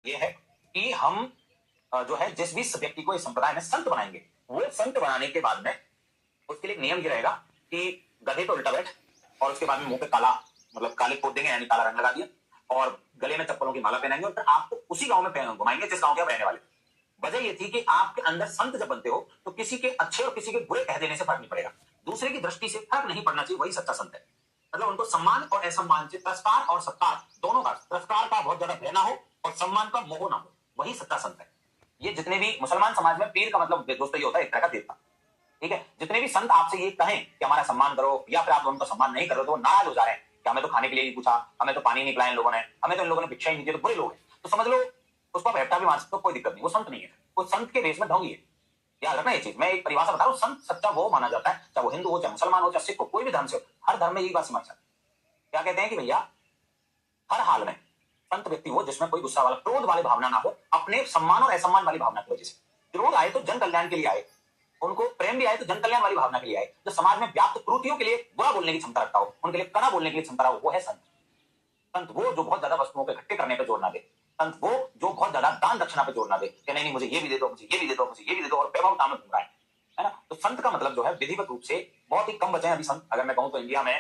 ये है कि हम जो है जिस भी व्यक्ति को इस संप्रदाय में संत बनाएंगे, वो संत बनाने के बाद में उसके लिए एक नियम ये रहेगा कि गधे तो उल्टा बैठ, और उसके बाद में मुंह पे काला मतलब काले पोत देंगे, यानी काला रंग लगा दिया, और गले में चप्पलों की माला पहनाएंगे, और फिर आपको उसी गांव में घुमाएंगे जिस गांव के आप रहने वाले। वजह ये थी कि आपके अंदर संत जब बनते हो तो किसी के अच्छे और किसी के बुरे कह देने से फर्क नहीं पड़ेगा, दूसरे की दृष्टि से फर्क नहीं पड़ना चाहिए, वही सच्चा संत है। मतलब उनको सम्मान और असम्मान से, तिरस्कार और सत्कार दोनों का, तिरस्कार का बहुत ज्यादा भय ना हो और सम्मान का मोह ना हो, वही सच्चा संत है। ये जितने भी मुसलमान समाज में पीर का मतलब दोस्तों ये होता है एक तरह का देवता, ठीक है। जितने भी संत आपसे ये कहें कि हमारा सम्मान करो, या फिर आप उनका सम्मान नहीं कर रहे हो, तो वो नाराज हो जा रहे हैं कि हमें तो खाने के लिए नहीं पूछा, हमें तो पानी नहीं पिलाया इन लोगों ने, हमें तो इन लोगों ने भिक्षा ही नहीं दी, तो बुरे लोग हैं, तो समझ लो उसको भेटा भी मान सकते हो, कोई दिक्कत नहीं, वो संत नहीं है, वो संत के वेश में ढोंगी है। याद रखना ये चीज, मैं एक परिभाषा बता रहा हूँ, संत सच्चा वो माना जाता है, चाहे वो हिंदू हो, चाहे मुसलमान हो, चाहे सिख हो, कोई भी धर्म से हो, हर धर्म में यही बात समझ सकते। क्या कहते हैं कि भैया हर हाल में संत व्यक्ति हो जिसमें कोई गुस्सा वाला, क्रोध वाली भावना ना हो, अपने सम्मान और असम्मान वाली भावना की वजह से। क्रोध आए तो जन कल्याण के लिए आए, उनको प्रेम भी आए तो जन कल्याण वाली भावना के लिए आए, जो समाज में व्याप्त कुरीतियों के लिए बुरा बोलने की क्षमता रखता हो, उनके लिए कड़ा बोलने की क्षमता हो, वो है संत। संत वो जो बहुत ज्यादा वस्तुओं के इकट्ठे करने पर जोर ना दे, संत वो जो बहुत ज्यादा दान दक्षिणा पे जोर ना दे कि नहीं मुझे ये भी दे दो, मुझे ये भी दे दो, मुझे ये भी दे दो, और वैभवता में घूम रहा है ना। तो संत का मतलब जो है विधिवत रूप से बहुत ही कम बचे हैं अभी संत। अगर मैं कहूं तो इंडिया में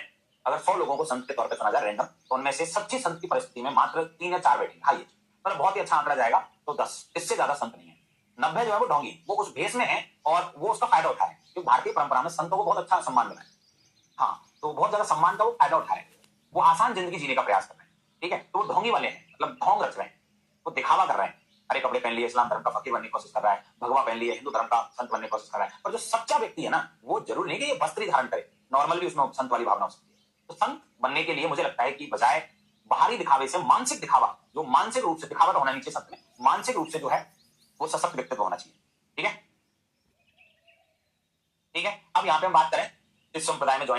अगर 100 लोगों को संत के तौर पर चुना जाए रैंडम, तो उनमें से सच्ची संत की परिस्थिति में मात्र 3 या 4 बैठे, हाई मतलब बहुत ही अच्छा आंकड़ा जाएगा तो 10, इससे ज्यादा संत नहीं है। 90 जो है वो ढोंगी, वो उस भेष में है और वो उसका फायदा उठाए, क्योंकि भारतीय परंपरा में संतों को बहुत अच्छा सम्मान मिला है। हाँ, तो बहुत ज्यादा सम्मान का वो फायदा उठाए, वो आसान जिंदगी जीने का प्रयास कर रहे हैं, ठीक है। तो वो ढोंगी वाले हैं, मतलब ढोंग रच रहे हैं, वो दिखावा कर रहे हैं, हरे कपड़े पहन लिए, इस्लाम धर्म का फकीर बनने की कोशिश कर रहा है, भगवा पहन लिए, हिंदू धर्म का संत बनने की कोशिश कर रहा है। पर जो सच्चा व्यक्ति है ना, वो जरूर नहीं कि ये वस्त्र धारण करे, नॉर्मल भी उसमें संत वाली भावना हो सकती है। तो संत बनने के लिए मुझे लगता है कि बजाय बाहरी दिखावे से मानसिक दिखावा, जो मानसिक रूप से दिखावा तो होना नहीं चाहिए संत में, मानसिक रूप से जो है वो सशक्त व्यक्तित्व होना चाहिए, ठीक है। ठीक है, अब यहाँ पे हम बात करें इस संप्रदाय में ज्वाइन